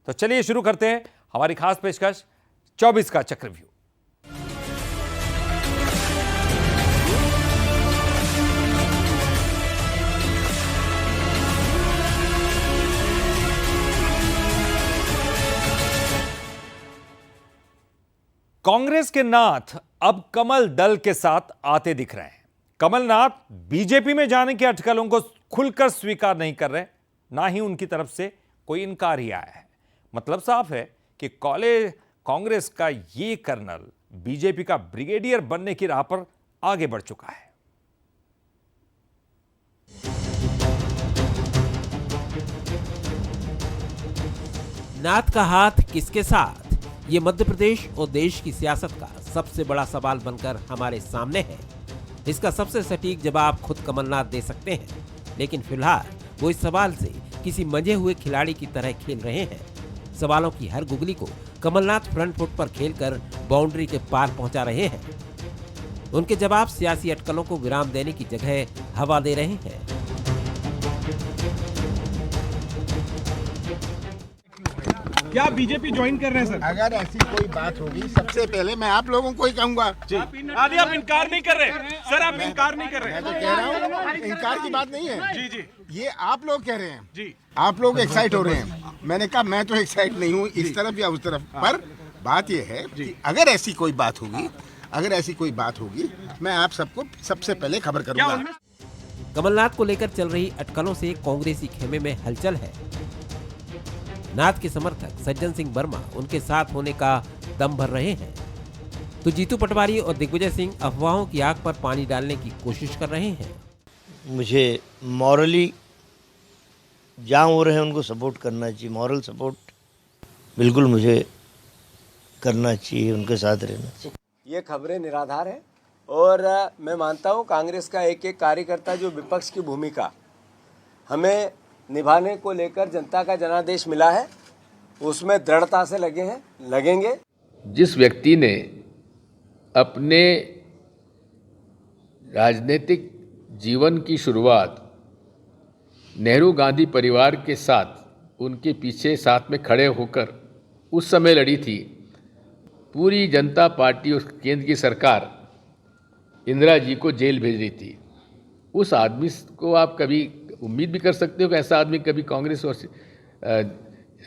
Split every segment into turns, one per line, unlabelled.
तो चलिए शुरू करते हैं हमारी खास पेशकश 24 का चक्रव्यूह। कांग्रेस के नाथ अब कमल दल के साथ आते दिख रहे हैं। कमलनाथ बीजेपी में जाने की अटकलों को खुलकर स्वीकार नहीं कर रहे, ना ही उनकी तरफ से कोई इनकार ही आया है। मतलब साफ है कि कांग्रेस का ये कर्नल बीजेपी का ब्रिगेडियर बनने की राह पर आगे बढ़ चुका है।
नाथ का हाथ किसके साथ, ये मध्य प्रदेश और देश की सियासत का सबसे बड़ा सवाल बनकर हमारे सामने है। इसका सबसे सटीक जवाब खुद कमलनाथ दे सकते हैं, लेकिन फिलहाल वो इस सवाल से किसी मंझे हुए खिलाड़ी की तरह खेल रहे हैं। सवालों की हर गुगली को कमलनाथ फ्रंट फुट पर खेलकर बाउंड्री के पार पहुंचा रहे हैं। उनके जवाब सियासी अटकलों को विराम देने की जगह हवा दे रहे हैं।
क्या बीजेपी ज्वाइन कर रहे हैं सर?
अगर ऐसी कोई बात होगी, सबसे पहले मैं आप लोगों को ही कहूंगा।
आदि आप इनकार नहीं कर रहे सर, आप इनकार नहीं कर रहे।
मैं तो कह रहा हूँ इनकार की बात नहीं है।
जी जी,
ये आप लोग कह रहे हैं
जी,
आप लोग एक्साइट हो रहे हैं। मैंने कहा मैं तो एक्साइट नहीं हूँ इस तरफ या उस तरफ, पर बात ये है कि अगर ऐसी कोई बात होगी मैं आप सबको सबसे पहले खबर करूंगा।
कमलनाथ को लेकर चल रही अटकलों से कांग्रेसी खेमे में हलचल है। नाथ के समर्थक सज्जन सिंह वर्मा उनके साथ होने का दम भर रहे हैं, तो जीतू पटवारी और दिग्विजय सिंह अफवाहों की आग पर पानी डालने की कोशिश कर रहे हैं।
मुझे मॉरली जहाँ हो रहे हैं उनको सपोर्ट करना चाहिए, मॉरल सपोर्ट बिल्कुल मुझे करना चाहिए, उनके साथ रहना चाहिए।
ये खबरें निराधार हैं और मैं मानता हूँ कांग्रेस का एक एक कार्यकर्ता जो विपक्ष की भूमिका हमें निभाने को लेकर जनता का जनादेश मिला है, उसमें दृढ़ता से लगेंगे।
जिस व्यक्ति ने अपने राजनीतिक जीवन की शुरुआत नेहरू गांधी परिवार के साथ, उनके पीछे साथ में खड़े होकर उस समय लड़ी थी, पूरी जनता पार्टी और केंद्र की सरकार इंदिरा जी को जेल भेज रही थी। उस आदमी को आप कभी उम्मीद भी कर सकते हो कि ऐसा आदमी कभी कांग्रेस और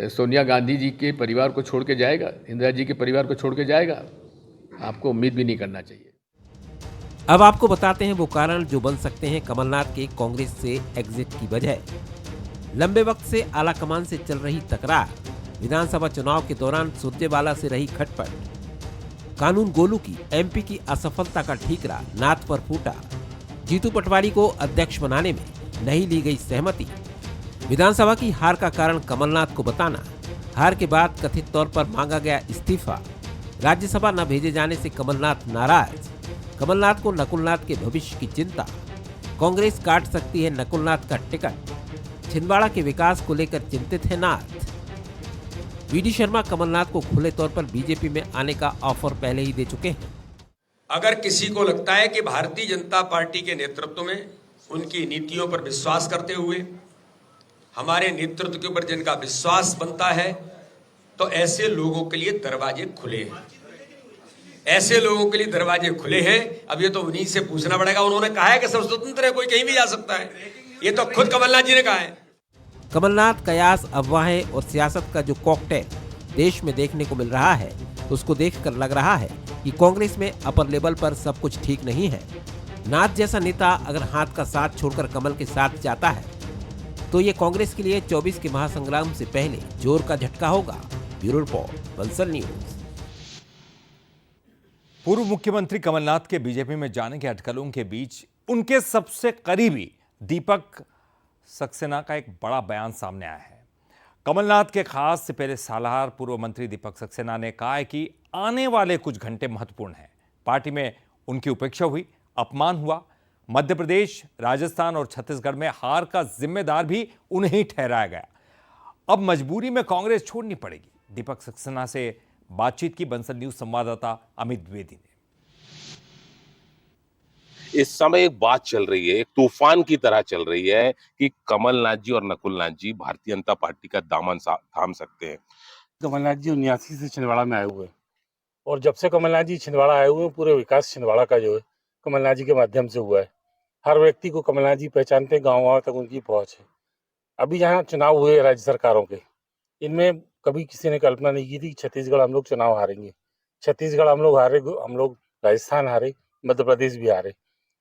सोनिया गांधी जी के परिवार को छोड़ के जाएगा, इंदिरा जी के परिवार को छोड़ के जाएगा? आपको उम्मीद भी नहीं करना चाहिए।
अब आपको बताते हैं वो कारण जो बन सकते हैं कमलनाथ के कांग्रेस से एग्जिट की वजह। लंबे वक्त से आला कमान से चल रही तकरार, विधानसभा चुनाव के दौरान सुरजेवाला से रही खटपट, कानून गोलू की एमपी की असफलता का ठीकरा नाथ पर फूटा, जीतू पटवारी को अध्यक्ष बनाने में नहीं ली गई सहमति, विधानसभा की हार का कारण कमलनाथ को बताना, हार के बाद कथित तौर पर मांगा गया इस्तीफा, राज्यसभा न भेजे जाने से कमलनाथ नाराज, कमलनाथ को नकुलनाथ के भविष्य की चिंता, कांग्रेस काट सकती है नकुलनाथ का टिकट, छिंदवाड़ा के विकास को लेकर चिंतित है नाथ। वीडी शर्मा कमलनाथ को खुले तौर पर बीजेपी में आने का ऑफर पहले ही दे चुके हैं।
अगर किसी को लगता है कि भारतीय जनता पार्टी के नेतृत्व में, उनकी नीतियों पर विश्वास करते हुए, हमारे नेतृत्व के ऊपर जिनका विश्वास बनता है, तो ऐसे लोगों के लिए दरवाजे खुले हैं। ऐसे लोगों के लिए दरवाजे खुले हैं। अब ये तो उन्हीं से पूछना पड़ेगा। उन्होंने कहा है कि सब स्वतंत्र है, कोई कहीं भी जा सकता है। ये तो खुद कमलनाथ जी ने कहा है।
कमलनाथ कयास, अफवाहें और सियासत का जो कॉकटेल देश में देखने को मिल रहा है, उसको देखकर लग रहा है कि कांग्रेस में अपर लेवल पर सब कुछ ठीक नहीं है। नाथ जैसा नेता अगर हाथ का साथ छोड़कर कमल के साथ जाता है तो ये कांग्रेस के लिए 24 के महासंग्राम से पहले जोर का झटका होगा। Bureau report, Bansal news.
पूर्व मुख्यमंत्री कमलनाथ के बीजेपी में जाने के अटकलों के बीच उनके सबसे करीबी दीपक सक्सेना का एक बड़ा बयान सामने आया है। कमलनाथ के खास से पहले सालार पूर्व मंत्री दीपक सक्सेना ने कहा है कि आने वाले कुछ घंटे महत्वपूर्ण हैं। पार्टी में उनकी उपेक्षा हुई, अपमान हुआ, मध्य प्रदेश, राजस्थान और छत्तीसगढ़ में हार का जिम्मेदार भी उन्हें ही ठहराया गया। अब मजबूरी में कांग्रेस छोड़नी पड़ेगी। दीपक सक्सेना से बातचीत की बंसल न्यूज संवाददाता अमित द्विवेदी ने।
इस समय एक बात चल रही है, एक तूफान की तरह चल रही है कि कमलनाथ जी और नकुलनाथ जी भारतीय जनता पार्टी का दामन थाम सकते हैं।
कमलनाथ जी 79 से छिंदवाड़ा में आए हुए हैं और जब से कमलनाथ जी छिंदवाड़ा आए हुए हैं पूरे विकास छिंदवाड़ा का जो है कमलनाथ जी के माध्यम से हुआ है। हर व्यक्ति को कमलनाथ जी पहचानते हैं, गाँव-गाँव तक उनकी पहुँच है। अभी जहाँ चुनाव हुए राज्य सरकारों के, इनमें कभी किसी ने कल्पना नहीं की थी कि छत्तीसगढ़ हम लोग चुनाव हारेंगे। छत्तीसगढ़ हम लोग हारे, हम लोग राजस्थान हारे, मध्य प्रदेश भी हारे।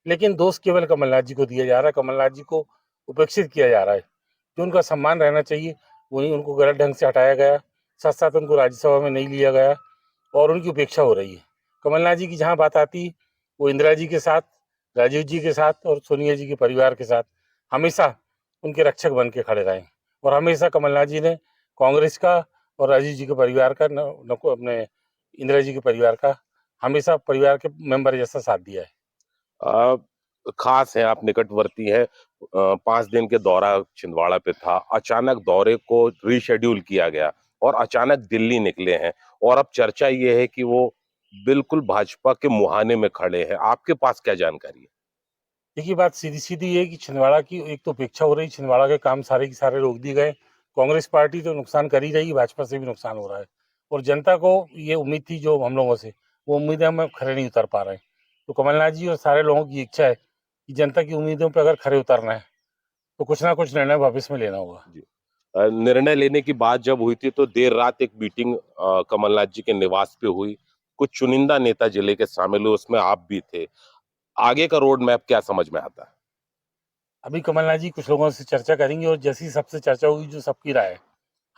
लेकिन दोष केवल कमलनाथ जी को दिया जा रहा है, कमलनाथ जी को उपेक्षित किया जा रहा है। जो उनका सम्मान रहना चाहिए, वही उनको गलत ढंग से हटाया गया। साथ-साथ उनको राज्यसभा में नहीं लिया गया और उनकी उपेक्षा हो रही है। कमलनाथ जी की जहाँ बात आती है, वो इंदिरा जी के साथ, राजीव जी के साथ और सोनिया जी के परिवार के साथ हमेशा उनके रक्षक बन के खड़े रहे और हमेशा कमलनाथ जी ने कांग्रेस का और राजीव जी के परिवार का अपने इंदिरा जी के परिवार का हमेशा परिवार के मेंबर जैसा साथ दिया है।
खास है, आप निकटवर्ती हैं। 5 दिन के दौरा छिंदवाड़ा पे था, अचानक दौरे को रीशेड्यूल किया गया और अचानक दिल्ली निकले हैं और अब चर्चा ये है कि वो बिल्कुल भाजपा के मुहाने में खड़े हैं। आपके पास क्या जानकारी है?
देखिए, बात सीधी-सीधी ये है कि छिंदवाड़ा की एक तो उपेक्षा हो रही है, छिंदवाड़ा के काम सारे के सारे रोक दिए गए। कांग्रेस पार्टी तो नुकसान कर ही रही है, भाजपा से भी नुकसान हो रहा है और जनता को ये उम्मीद थी जो हम लोगों से, वो उम्मीदें हम खरे नहीं उतर पा रहे हैं। तो कमलनाथ जी और सारे लोगों की इच्छा है कि जनता की उम्मीदों पे अगर खरे उतरना है, तो कुछ ना कुछ निर्णय भविष्य में लेना होगा।
निर्णय लेने की बात जब हुई थी तो देर रात एक मीटिंग कमलनाथ जी के निवास पे हुई। कुछ चुनिंदा नेता जिले के शामिल हुए, उसमें आप भी थे। आगे का रोड मैप क्या समझ में आता है?
अभी कमलनाथ जी कुछ लोगों से चर्चा करेंगे और जैसी सबसे चर्चा होगी जो सबकी राय है।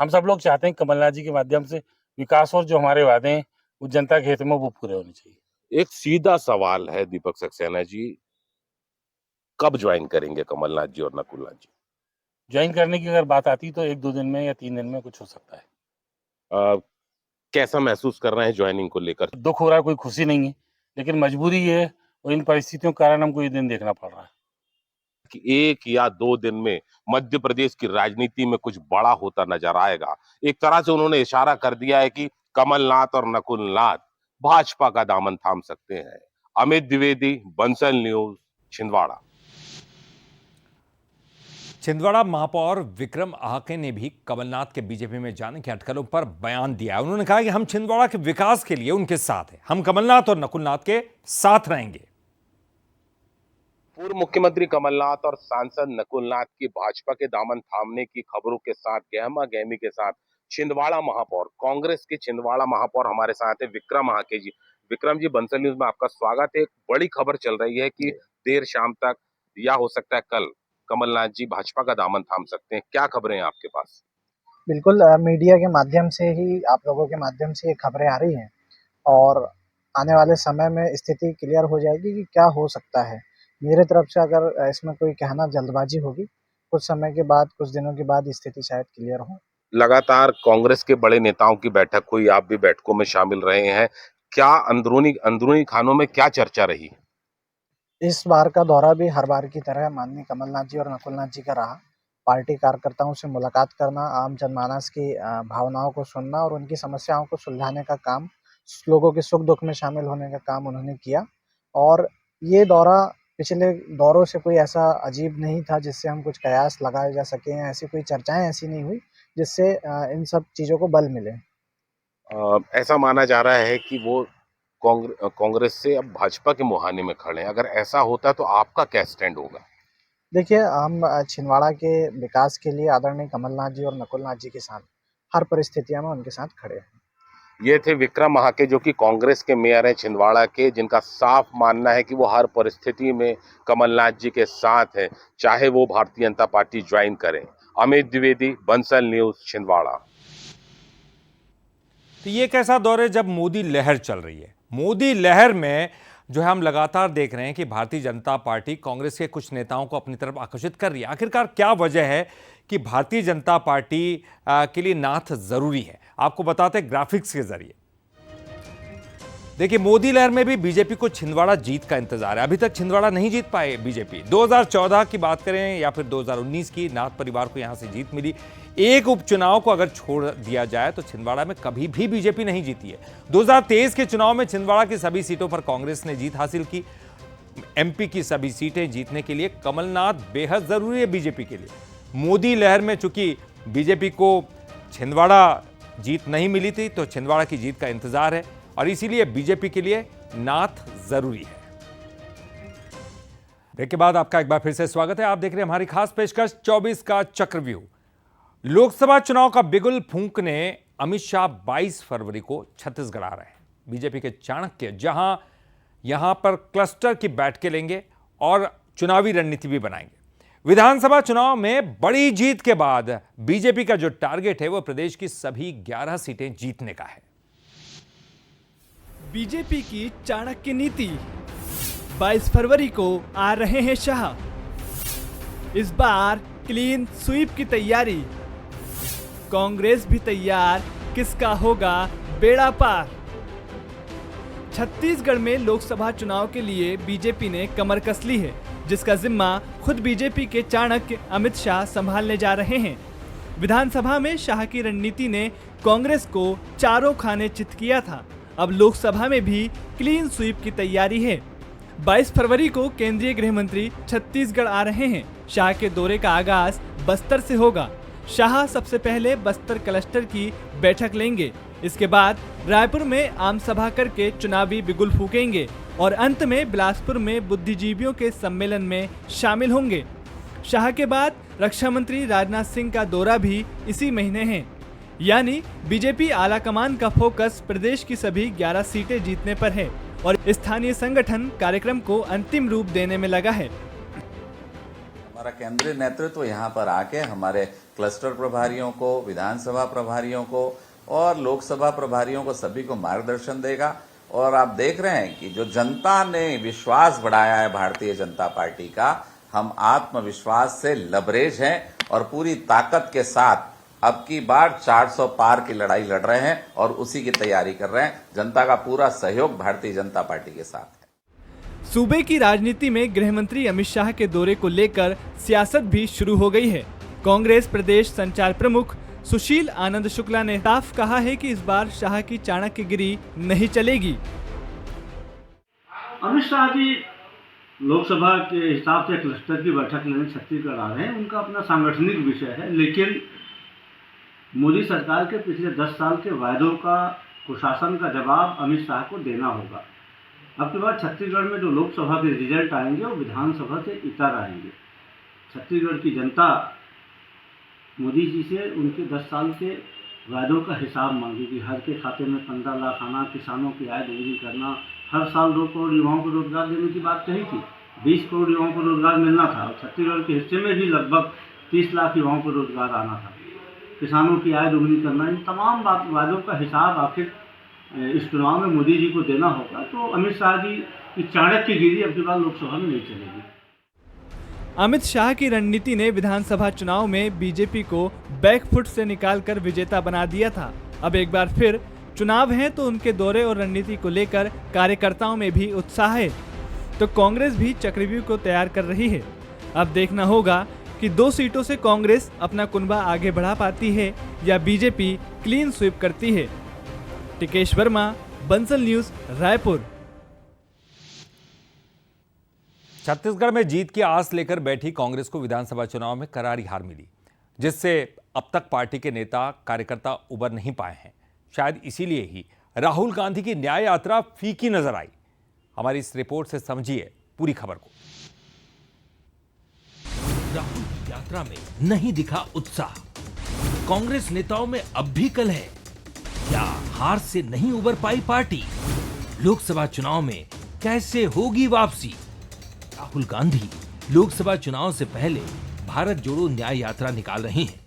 हम सब लोग चाहते हैं कमलनाथ जी के माध्यम से विकास और जो हमारे वादे हैं, वो जनता के हित में वो पूरे होने चाहिए।
एक सीधा सवाल है दीपक सक्सेना जी, कब ज्वाइन करेंगे कमलनाथ जी और नकुलनाथ जी?
ज्वाइन करने की अगर बात आती तो 1-2 दिन में या 3 दिन में कुछ हो सकता है।
कैसा महसूस कर रहे हैं ज्वाइनिंग को लेकर?
दुःख हो रहा है, कोई खुशी नहीं है, लेकिन मजबूरी ये है और इन परिस्थितियों के कारण हमको ये दिन देखना पड़ रहा है।
कि 1 या 2 दिन में मध्य प्रदेश की राजनीति में कुछ बड़ा होता नजर आएगा। एक तरह से उन्होंने इशारा कर दिया है कि कमलनाथ और नकुलनाथ भाजपा का दामन थाम सकते हैं। अमित द्विवेदी, बंसल न्यूज, छिंदवाड़ा।
छिंदवाड़ा महापौर विक्रम आके ने भी कमलनाथ के बीजेपी में जाने की अटकलों पर बयान दिया। उन्होंने कहा कि हम छिंदवाड़ा के विकास के लिए उनके साथ हैं, हम कमलनाथ और नकुलनाथ के साथ रहेंगे।
पूर्व मुख्यमंत्री कमलनाथ और सांसद नकुलनाथ की भाजपा के दामन थामने की खबरों के साथ गहमा गहमी के साथ छिंदवाड़ा महापौर, कांग्रेस के छिंदवाड़ा महापौर हमारे साथ है विक्रम आके जी। विक्रम जी, बंसल न्यूज में आपका स्वागत है। एक बड़ी खबर चल रही है कि देर शाम तक या हो सकता है कल कमलनाथ जी भाजपा का दामन थाम सकते हैं। क्या खबरें हैं आपके पास?
बिल्कुल, मीडिया के माध्यम से ही, आप लोगों के माध्यम से ये खबरें आ रही हैं और आने वाले समय में स्थिति क्लियर हो जाएगी कि क्या हो सकता है। मेरे तरफ से अगर इसमें कोई कहना जल्दबाजी होगी, कुछ समय के बाद, कुछ दिनों के बाद स्थिति शायद क्लियर हो।
लगातार कांग्रेस के बड़े नेताओं की बैठक हुई, आप भी बैठकों में शामिल रहे हैं। क्या अंदरूनी खानों में क्या चर्चा रही?
इस बार का दौरा भी हर बार की तरह माननीय कमलनाथ जी और नकुलनाथ जी का रहा। पार्टी कार्यकर्ताओं से मुलाकात करना, आम जनमानस की भावनाओं को सुनना और उनकी समस्याओं को सुलझाने का काम, लोगों के सुख-दुख में शामिल होने का काम उन्होंने किया। और ये दौरा पिछले दौरों से कोई ऐसा अजीब नहीं था जिससे हम कुछ कयास लगाए जा सकें, या ऐसी कोई चर्चाएँ ऐसी नहीं हुई जिससे इन सब चीज़ों को बल मिले।
ऐसा माना जा रहा है कि वो कांग्रेस से अब भाजपा के मुहाने में खड़े हैं। अगर ऐसा होता है तो आपका क्या स्टैंड होगा?
देखिए, हम छिंदवाड़ा के विकास के लिए आदरणीय कमलनाथ जी और नकुलनाथ जी के साथ हर परिस्थितियों में उनके साथ खड़े हैं।
ये थे विक्रम महाके, जो कि कांग्रेस के मेयर हैं छिंदवाड़ा के, जिनका साफ मानना है कि वो हर परिस्थिति में कमलनाथ जी के साथ हैं, चाहे वो भारतीय जनता पार्टी ज्वाइन करें। अमित द्विवेदी, बंसल न्यूज, छिंदवाड़ा।
तो ये कैसा दौर है जब मोदी लहर चल रही है। मोदी लहर में जो है हम लगातार देख रहे हैं कि भारतीय जनता पार्टी कांग्रेस के कुछ नेताओं को अपनी तरफ आकर्षित कर रही है। आखिरकार क्या वजह है कि भारतीय जनता पार्टी के लिए नाथ जरूरी है? आपको बताते हैं ग्राफिक्स के जरिए। देखिए, मोदी लहर में भी बीजेपी को छिंदवाड़ा जीत का इंतजार है। अभी तक छिंदवाड़ा नहीं जीत पाए बीजेपी। 2014 की बात करें या फिर 2019 की, नाथ परिवार को यहां से जीत मिली। एक उपचुनाव को अगर छोड़ दिया जाए तो छिंदवाड़ा में कभी भी बीजेपी नहीं जीती है। 2023 के चुनाव में छिंदवाड़ा की सभी सीटों पर कांग्रेस ने जीत हासिल की। एमपी की सभी सीटें जीतने के लिए कमलनाथ बेहद जरूरी है बीजेपी के लिए। मोदी लहर में चूंकि बीजेपी को छिंदवाड़ा जीत नहीं मिली थी, तो छिंदवाड़ा की जीत का इंतजार है और इसीलिए बीजेपी के लिए नाथ जरूरी है। ब्रेक के बाद आपका एक बार फिर से स्वागत है। आप देख रहे हैं हमारी खास पेशकश 24 का चक्रव्यूह। लोकसभा चुनाव का बिगुल फूंकने अमित शाह 22 फरवरी को छत्तीसगढ़ आ रहे हैं। बीजेपी के चाणक्य यहां पर क्लस्टर की बैठकें लेंगे और चुनावी रणनीति भी बनाएंगे। विधानसभा चुनाव में बड़ी जीत के बाद बीजेपी का जो टारगेट है वो प्रदेश की सभी 11 सीटें जीतने का है।
बीजेपी की चाणक्य नीति, 22 फरवरी को आ रहे हैं शाह। इस बार क्लीन स्वीप की तैयारी, कांग्रेस भी तैयार, किसका होगा बेड़ा पार। छत्तीसगढ़ में लोकसभा चुनाव के लिए बीजेपी ने कमर कस ली है, जिसका जिम्मा खुद बीजेपी के चाणक्य अमित शाह संभालने जा रहे हैं। विधानसभा में शाह की रणनीति ने कांग्रेस को चारों खाने चित किया था। अब लोकसभा में भी क्लीन स्वीप की तैयारी है। 22 फरवरी को केंद्रीय गृह मंत्री छत्तीसगढ़ आ रहे हैं। शाह के दौरे का आगाज बस्तर से होगा। शाह सबसे पहले बस्तर क्लस्टर की बैठक लेंगे। इसके बाद रायपुर में आम सभा करके चुनावी बिगुल फूकेंगे और अंत में बिलासपुर में बुद्धिजीवियों के सम्मेलन में शामिल होंगे। शाह के बाद रक्षा मंत्री राजनाथ सिंह का दौरा भी इसी महीने है। यानी बीजेपी आलाकमान का फोकस प्रदेश की सभी 11 सीटें जीतने पर है और स्थानीय संगठन कार्यक्रम को अंतिम रूप देने में लगा है।
हमारा केंद्रीय नेतृत्व यहाँ पर आके हमारे क्लस्टर प्रभारियों को, विधानसभा प्रभारियों को और लोकसभा प्रभारियों को सभी को मार्गदर्शन देगा। और आप देख रहे हैं कि जो जनता ने विश्वास बढ़ाया है भारतीय जनता पार्टी का, हम आत्मविश्वास से लबरेज हैं और पूरी ताकत के साथ अब की बार 400 पार की लड़ाई लड़ रहे हैं और उसी की तैयारी कर रहे हैं। जनता का पूरा सहयोग भारतीय जनता पार्टी के साथ है।
सूबे की राजनीति में गृह मंत्री अमित शाह के दौरे को लेकर सियासत भी शुरू हो गई है। कांग्रेस प्रदेश संचार प्रमुख सुशील आनंद शुक्ला ने साफ कहा है कि इस बार शाह की चाणक्यगिरी नहीं चलेगी।
अमित शाह जी लोकसभा के हिसाब से क्लस्टर की बैठक लेने छत्तीसगढ़ आ रहे हैं। उनका अपना सांगठनिक विषय है, लेकिन मोदी सरकार के पिछले 10 साल के वायदों का, कुशासन का जवाब अमित शाह को देना होगा। अब के बाद छत्तीसगढ़ में जो लोकसभा के रिजल्ट आएंगे वो विधानसभा से इतर आएंगे। छत्तीसगढ़ की जनता मोदी जी से उनके 10 साल के वायदों का हिसाब मांगेगी। हर के खाते में 15 लाख आना, किसानों की आय दोगुनी करना, हर साल 2 करोड़ युवाओं को रोजगार देने की बात कही थी। 20 करोड़ युवाओं को रोजगार मिलना था और छत्तीसगढ़ के हिस्से में भी लगभग 30 लाख युवाओं को रोजगार आना था। किसानों की आय दोगुनी करना, इन तमाम वादों का हिसाब आखिर इस चुनाव में मोदी जी को देना होगा। तो अमित शाह जी की चाणक्यगिरी अब की बार लोकसभा में नहीं चलेगी।
अमित शाह की रणनीति ने विधानसभा चुनाव में बीजेपी को बैकफुट से निकालकर विजेता बना दिया था। अब एक बार फिर चुनाव है तो उनके दौरे और रणनीति को लेकर कार्यकर्ताओं में भी उत्साह है। तो कांग्रेस भी चक्रव्यूह को तैयार कर रही है। अब देखना होगा कि 2 सीटों से कांग्रेस अपना कुनबा आगे बढ़ा पाती है या बीजेपी क्लीन स्वीप करती है। टिकेश वर्मा, बंसल न्यूज, रायपुर।
छत्तीसगढ़ में जीत की आस लेकर बैठी कांग्रेस को विधानसभा चुनाव में करारी हार मिली, जिससे अब तक पार्टी के नेता कार्यकर्ता उबर नहीं पाए हैं। शायद इसीलिए ही राहुल गांधी की न्याय यात्रा फीकी नजर आई। हमारी इस रिपोर्ट से समझिए पूरी खबर को।
राहुल की यात्रा में नहीं दिखा उत्साह। कांग्रेस नेताओं में अब भी कल है। क्या हार से नहीं उबर पाई पार्टी? लोकसभा चुनाव में कैसे होगी वापसी? राहुल गांधी लोकसभा चुनाव से पहले भारत जोड़ो न्याय यात्रा निकाल रही हैं,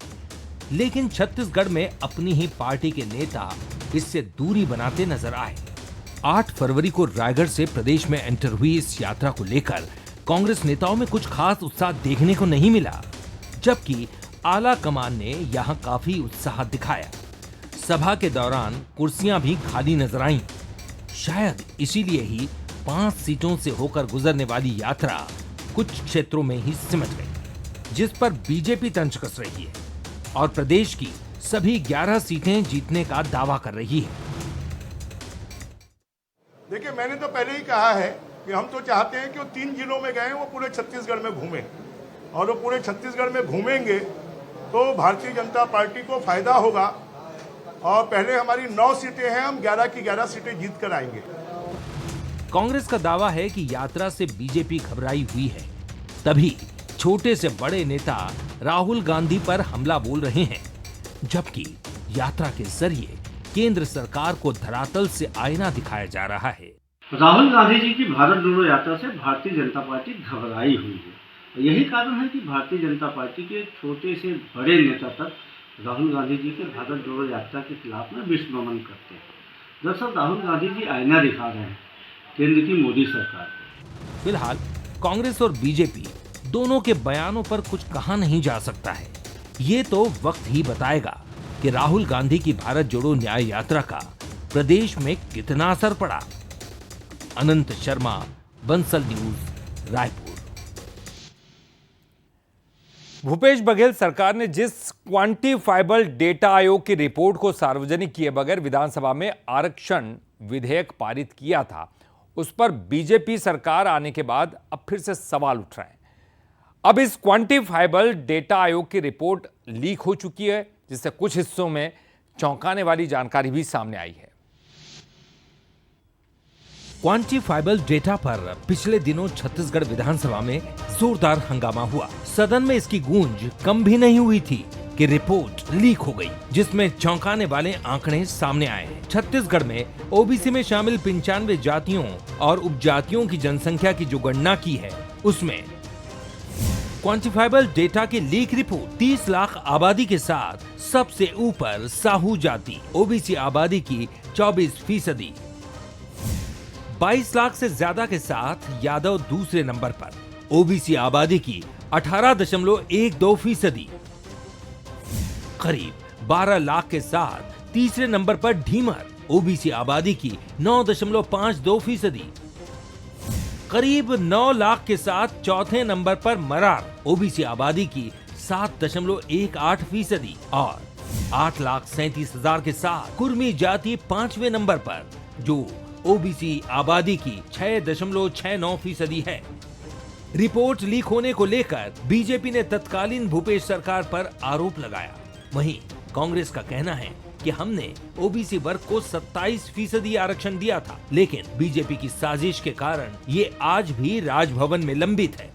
लेकिन छत्तीसगढ़ में अपनी ही पार्टी के नेता इससे दूरी बनाते नजर आए। 8 फरवरी को रायगढ़ से प्रदेश में एंटर हुई इस यात्रा को लेकर कांग्रेस नेताओं में कुछ खास उत्साह देखने को नहीं मिला, जबकि आला कमान ने यहां काफी उत्साह दिखाया। सभा के दौरान कुर्सियां भी खाली नजर आईं। शायद इसीलिए ही 5 सीटों से होकर गुजरने वाली यात्रा कुछ क्षेत्रों में ही सिमट गई, जिस पर बीजेपी तंज कस रही है और प्रदेश की सभी 11 सीटें जीतने का दावा कर रही है।
देखिए, मैंने तो पहले ही कहा है कि हम तो चाहते हैं कि वो 3 जिलों में गए वो पूरे छत्तीसगढ़ में घूमें, और वो पूरे छत्तीसगढ़ में घूमेंगे तो भारतीय जनता पार्टी को फायदा होगा। और पहले हमारी 9 सीटें हैं, हम 11 की 11 सीटें जीत कर आएंगे।
कांग्रेस का दावा है कि यात्रा से बीजेपी घबराई हुई है, तभी छोटे से बड़े नेता राहुल गांधी पर हमला बोल रहे हैं, जबकि यात्रा के जरिए केंद्र सरकार को धरातल से आईना दिखाया जा रहा है।
राहुल गांधी जी की भारत जोड़ो यात्रा से भारतीय जनता पार्टी घबराई हुई है। यही कारण है कि भारतीय जनता पार्टी के छोटे से बड़े नेता तक राहुल गांधी जी के भारत जोड़ो यात्रा के खिलाफ में विषनमन करते हैं। दरअसल राहुल गांधी जी आईना दिखा रहे हैं केंद्र की मोदी सरकार को।
फिलहाल कांग्रेस और बीजेपी दोनों के बयानों पर कुछ कहा नहीं जा सकता है। ये तो वक्त ही बताएगा कि राहुल गांधी की भारत जोड़ो न्याय यात्रा का प्रदेश में कितना असर पड़ा। अनंत शर्मा, बंसल न्यूज, रायपुर।
भूपेश बघेल सरकार ने जिस क्वांटिफाइबल डेटा आयोग की रिपोर्ट को सार्वजनिक किए बगैर विधानसभा में आरक्षण विधेयक पारित किया था, उस पर बीजेपी सरकार आने के बाद अब फिर से सवाल उठ रहे हैं। अब इस क्वांटिफाइबल डेटा आयोग की रिपोर्ट लीक हो चुकी है, जिससे कुछ हिस्सों में चौंकाने वाली जानकारी भी सामने आई है।
क्वांटिफाइबल डेटा पर पिछले दिनों छत्तीसगढ़ विधानसभा में जोरदार हंगामा हुआ। सदन में इसकी गूंज कम भी नहीं हुई थी कि रिपोर्ट लीक हो गई, जिसमें चौंकाने वाले आंकड़े सामने आए हैं। छत्तीसगढ़ में ओबीसी में शामिल 95 जातियों और उपजातियों की जनसंख्या की जो गणना की है, उसमें क्वांटिफाइबल डेटा की लीक रिपोर्ट 30 लाख आबादी के साथ सबसे ऊपर साहू जाति, ओबीसी आबादी की 24%, 22 लाख से ज्यादा के साथ यादव दूसरे नंबर पर, ओबीसी आबादी की 18.12%, करीब 12 लाख के साथ तीसरे नंबर पर ढीमर, ओबीसी आबादी की 9.52%, करीब 9 लाख के साथ चौथे नंबर पर मरार, ओबीसी आबादी की 7.18% और 8,37,000 के साथ कुर्मी जाति 5वें नंबर पर, जो ओबीसी आबादी की 6.69% है। रिपोर्ट लीक होने को लेकर बीजेपी ने तत्कालीन भूपेश सरकार पर आरोप लगाया। वहीं कांग्रेस का कहना है कि हमने ओबीसी वर्ग को 27% आरक्षण दिया था, लेकिन बीजेपी की साजिश के कारण ये आज भी राजभवन में लंबित है।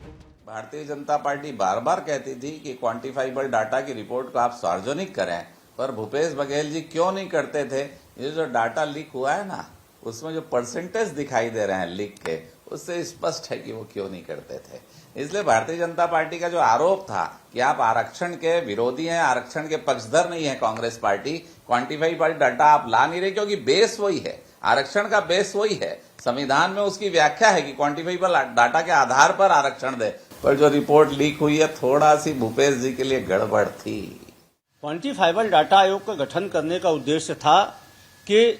भारतीय जनता पार्टी बार बार कहती थी कि क्वांटिफाइबल डाटा की रिपोर्ट को आप सार्वजनिक करें, पर भूपेश बघेल जी क्यों नहीं करते थे? ये जो डाटा लीक हुआ है ना, उसमें जो परसेंटेज दिखाई दे रहे हैं लीक के, उससे स्पष्ट है कि वो क्यों नहीं करते थे। इसलिए भारतीय जनता पार्टी का जो आरोप था कि आप आरक्षण के विरोधी हैं, आरक्षण के पक्षधर नहीं है कांग्रेस पार्टी, क्वांटिफाइबल डाटा आप ला नहीं रहे, क्योंकि बेस वही है, आरक्षण का बेस वही है। संविधान में उसकी व्याख्या है कि क्वांटिफाइबल डाटा के आधार पर आरक्षण दे, पर जो रिपोर्ट लीक हुई है थोड़ा सी भूपेश जी के लिए गड़बड़ थी।
क्वांटिफाइबल डाटा आयोग का गठन करने का उद्देश्य था कि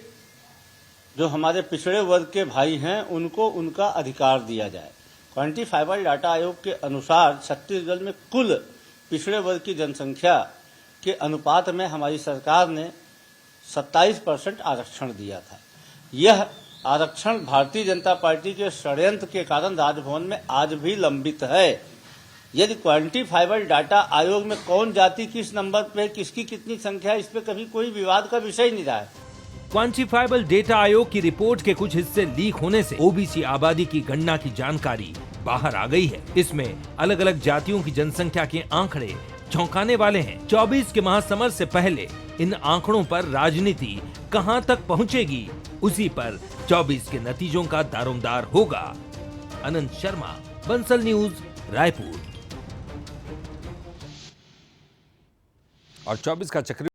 जो हमारे पिछड़े वर्ग के भाई हैं उनको उनका अधिकार दिया जाए। क्वांटिफाइबल डाटा आयोग के अनुसार छत्तीसगढ़ में कुल पिछड़े वर्ग की जनसंख्या के अनुपात में हमारी सरकार ने 27% आरक्षण दिया था। यह आरक्षण भारतीय जनता पार्टी के षड्यंत्र के कारण राजभवन में आज भी लंबित है। यदि क्वांटिफाइबल डाटा आयोग में कौन जाति किस नंबर पे, किसकी कितनी संख्या है, इस पे कभी कोई विवाद का विषय नहीं रहा है।
क्वांटिफाइबल डेटा आयोग की रिपोर्ट के कुछ हिस्से लीक होने से ओबीसी आबादी की गणना की जानकारी बाहर आ गई है। इसमें अलग अलग जातियों की जनसंख्या के आंकड़े चौंकाने वाले हैं। 24 के महासमर से पहले इन आंकड़ों पर राजनीति कहां तक पहुंचेगी, उसी पर 24 के नतीजों का दारोमदार होगा। अनंत शर्मा, बंसल न्यूज, रायपुर।
और 24 का चक्र